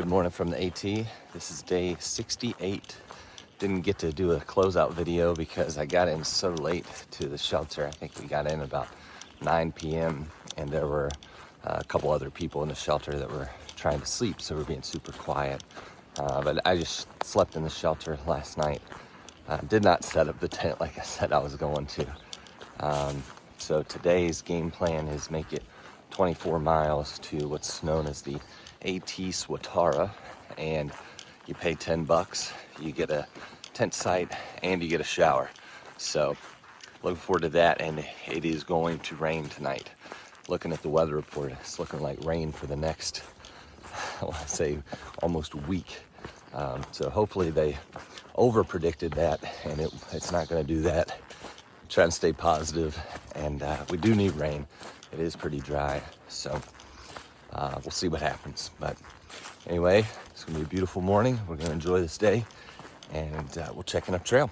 Good morning from the AT. This is day 68. Didn't get to do a closeout video because I got in so late to the shelter. I think we got in about 9 p.m. and there were a couple other people in the shelter that were trying to sleep, so we're being super quiet. But I just slept in the shelter last night. Did not set up the tent like I said I was going to. So today's game plan is make it 24 miles to what's known as the AT Swatara, and you pay $10. You get a tent site and you get a shower. So looking forward to that, and it is going to rain tonight. Looking at the weather report, it's looking like rain for the next, I want to say, almost a week. So hopefully they over predicted that and it's not going to do that. I'm trying to stay positive, and we do need rain. It is pretty dry, so we'll see what happens. But anyway, it's gonna be a beautiful morning. We're gonna enjoy this day, and we'll check in up trail.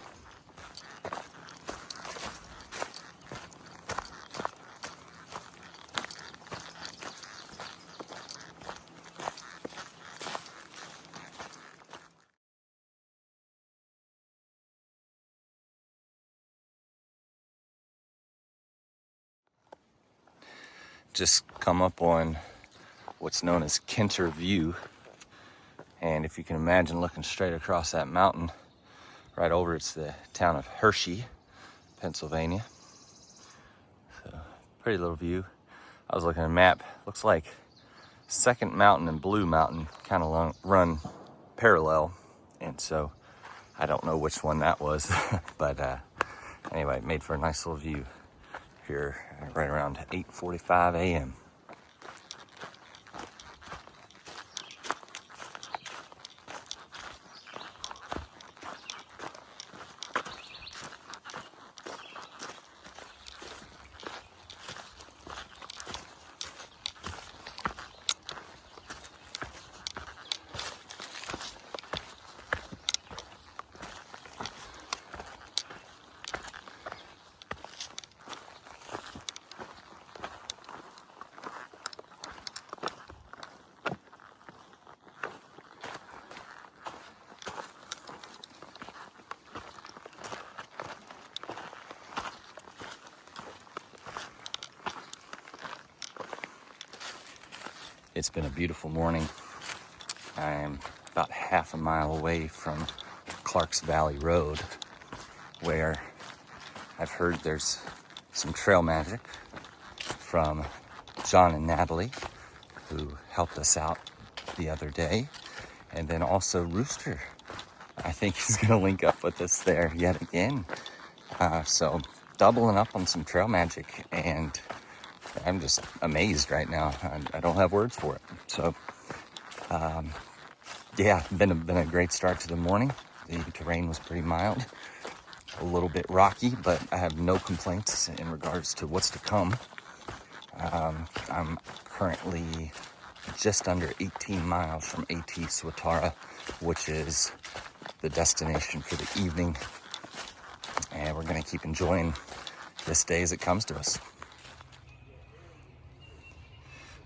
Just come up on what's known as Kinter View, and if you can imagine looking straight across that mountain, right over it's the town of Hershey, Pennsylvania. So pretty little view. I was looking at a map. Looks like Second Mountain and Blue Mountain kind of run parallel, and so I don't know which one that was, but anyway, it made for a nice little view here right around 8:45 a.m. It's been a beautiful morning. I am about half a mile away from Clark's Valley Road, where I've heard there's some trail magic from John and Natalie, who helped us out the other day. And then also Rooster. I think he's gonna link up with us there yet again. So doubling up on some trail magic, and I'm just amazed right now. I don't have words for it. So, yeah, been a great start to the morning. The terrain was pretty mild, a little bit rocky, but I have no complaints in regards to what's to come. I'm currently just under 18 miles from AT Swatara, which is the destination for the evening, and we're going to keep enjoying this day as it comes to us.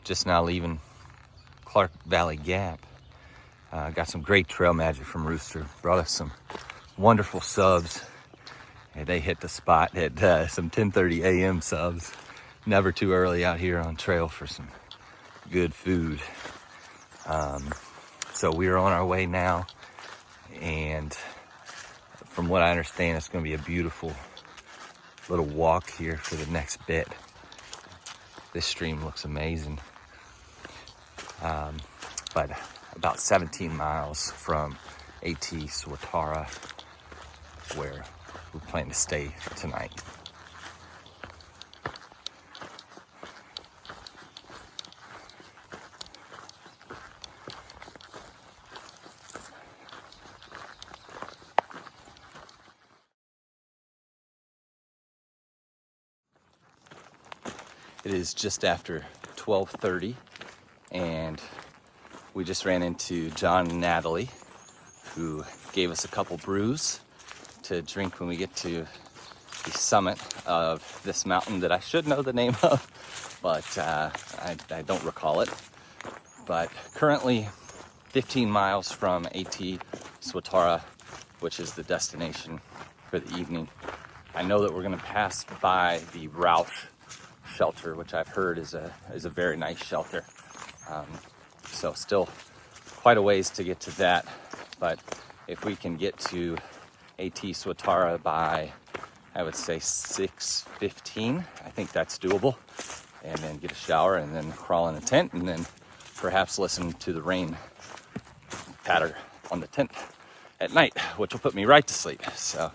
Just now leaving Clark Valley Gap. Got some great trail magic from Rooster. Brought us some wonderful subs. And they hit the spot at some 10:30 a.m. subs. Never too early out here on trail for some good food. So we're on our way now. And from what I understand, it's going to be a beautiful little walk here for the next bit. This stream looks amazing. But about 17 miles from AT Swatara, where we plan to stay tonight. It is just after 12:30, and we just ran into John and Natalie, who gave us a couple brews to drink when we get to the summit of this mountain that I should know the name of, but I don't recall it. But currently 15 miles from AT Swatara, which is the destination for the evening. I know that we're gonna pass by the Roush shelter, which I've heard is a very nice shelter. So still quite a ways to get to that, but if we can get to AT Swatara by, I would say 6:15, I think that's doable, and then get a shower and then crawl in a tent and then perhaps listen to the rain patter on the tent at night, which will put me right to sleep. So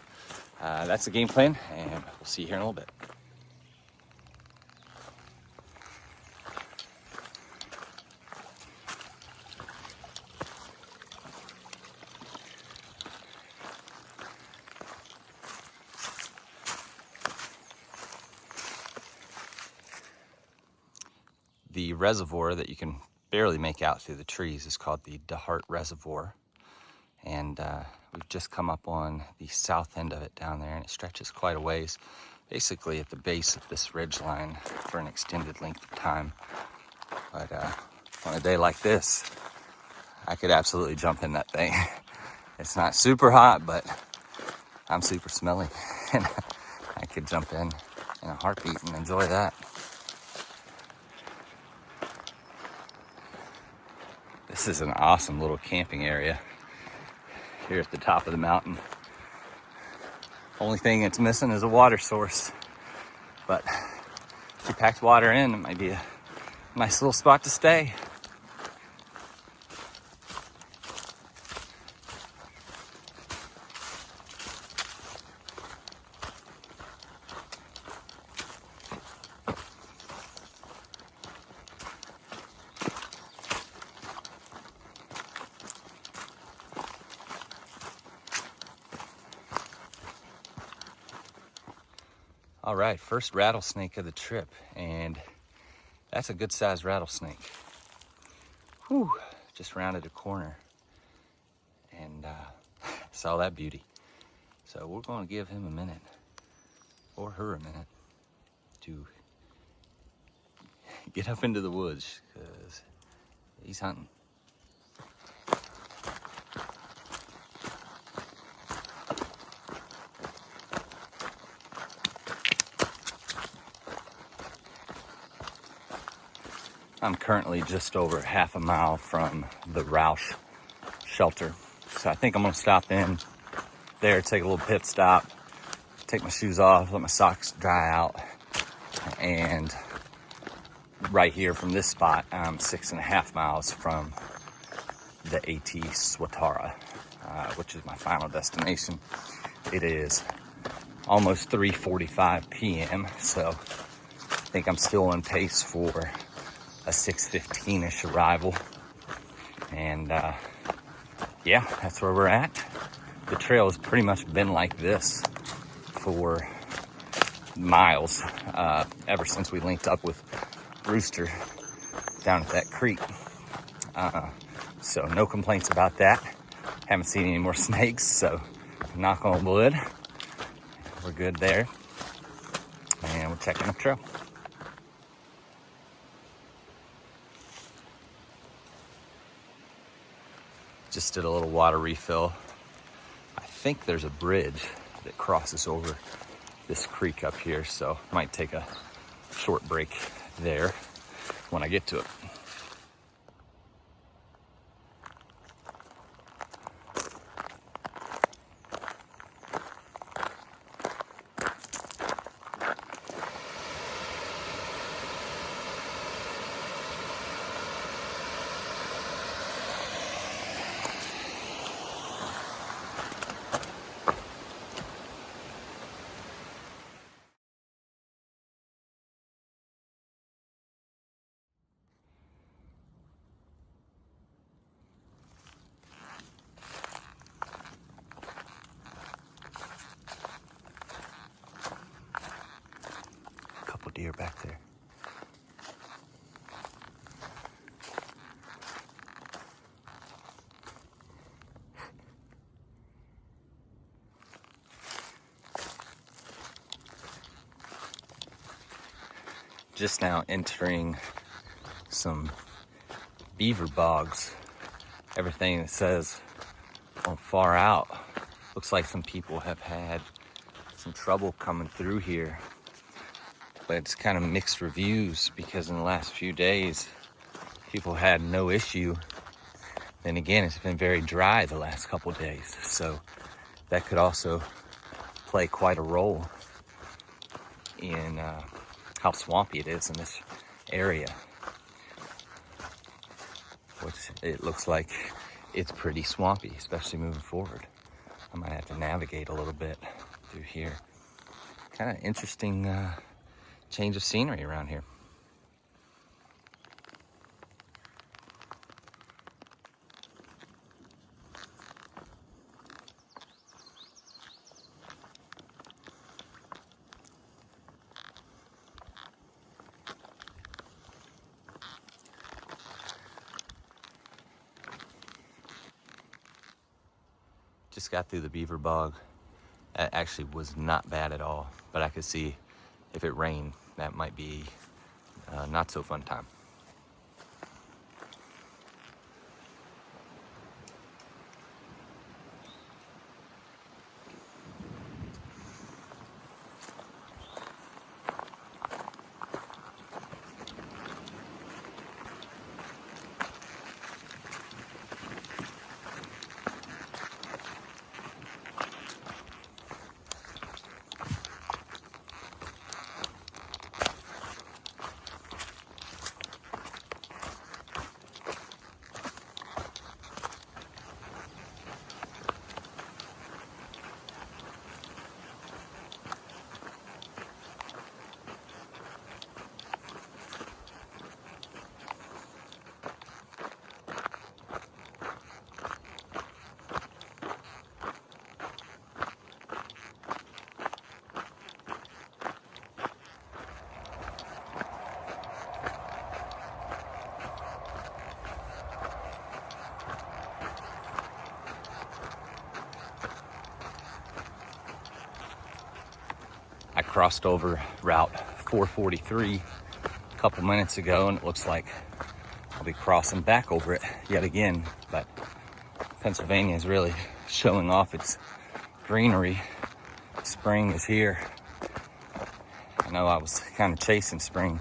that's the game plan, and we'll see you here in a little bit. The reservoir that you can barely make out through the trees is called the DeHart Reservoir. And we've just come up on the south end of it down there, and it stretches quite a ways, basically at the base of this ridge line for an extended length of time. But on a day like this, I could absolutely jump in that thing. It's not super hot, but I'm super smelly, and I could jump in a heartbeat and enjoy that. This is an awesome little camping area here at the top of the mountain. Only thing it's missing is a water source, but if you packed water in, it might be a nice little spot to stay. All right, first rattlesnake of the trip, and that's a good sized rattlesnake. Whew, just rounded a corner and saw that beauty. So we're gonna give him a minute, or her a minute, to get up into the woods, because he's hunting. I'm currently just over half a mile from the Roush shelter. So I think I'm gonna stop in there, take a little pit stop, take my shoes off, let my socks dry out. And right here from this spot, I'm 6.5 miles from the AT Swatara, which is my final destination. It is almost 3:45 p.m. So I think I'm still on pace for a 6:15-ish arrival, and yeah, that's where we're at. The trail has pretty much been like this for miles ever since we linked up with Rooster down at that creek, so no complaints about that. Haven't seen any more snakes, so knock on wood, we're good there, and we're checking the trail. Just did a little water refill. I think there's a bridge that crosses over this creek up here, so might take a short break there when I get to it. Deer back there. Just now entering some beaver bogs everything that says on Far Out, looks like some people have had some trouble coming through here. But it's kind of mixed reviews, because in the last few days, people had no issue. Then again, it's been very dry the last couple days, so that could also play quite a role in how swampy it is in this area, which it looks like it's pretty swampy, especially moving forward. I might have to navigate a little bit through here. Kind of interesting change of scenery around here. Just got through the beaver bog. That actually was not bad at all, but I could see if it rained, that might be not so fun time. I crossed over Route 443 a couple minutes ago, and it looks like I'll be crossing back over it yet again. But Pennsylvania is really showing off its greenery. Spring is here. I know I was kind of chasing spring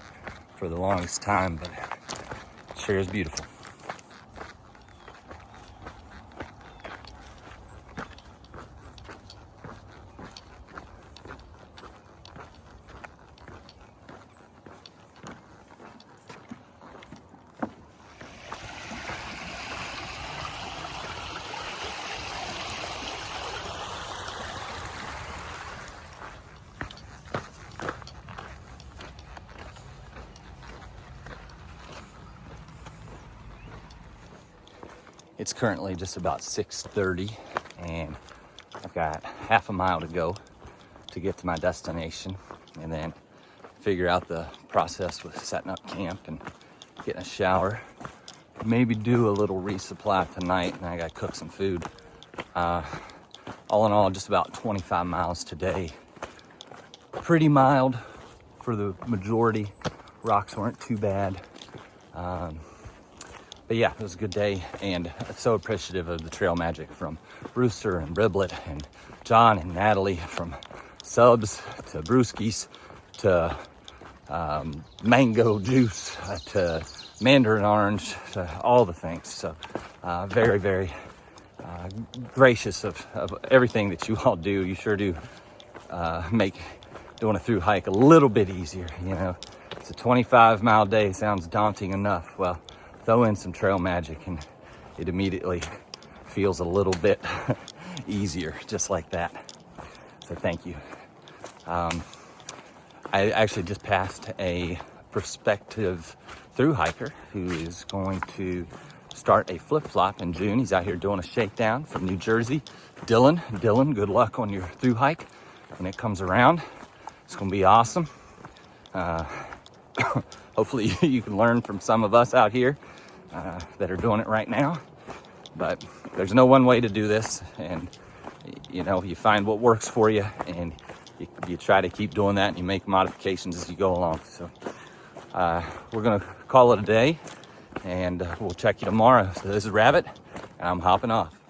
for the longest time, but it sure is beautiful. It's currently just about 6:30, and I've got half a mile to go to get to my destination, and then figure out the process with setting up camp and getting a shower. Maybe do a little resupply tonight, and I gotta cook some food. All in all, just about 25 miles today. Pretty mild for the majority. Rocks weren't too bad. But yeah, it was a good day, and so appreciative of the trail magic from Rooster and Riblet and John and Natalie, from subs to brewskis to mango juice to mandarin orange to all the things. So very, very gracious of everything that you all do. You sure do make doing a through hike a little bit easier. You know, it's a 25-mile day, sounds daunting enough. Well, throw in some trail magic and it immediately feels a little bit easier, just like that. So thank you. I actually just passed a prospective through hiker who is going to start a flip-flop in June. He's out here doing a shakedown from New Jersey. Dylan, good luck on your through hike when it comes around. It's gonna be awesome. Hopefully you can learn from some of us out here that are doing it right now. But there's no one way to do this, and you know, you find what works for you, and you try to keep doing that, and you make modifications as you go along. So we're gonna call it a day, and we'll check you tomorrow. So this is Rabbit. and I'm hopping off.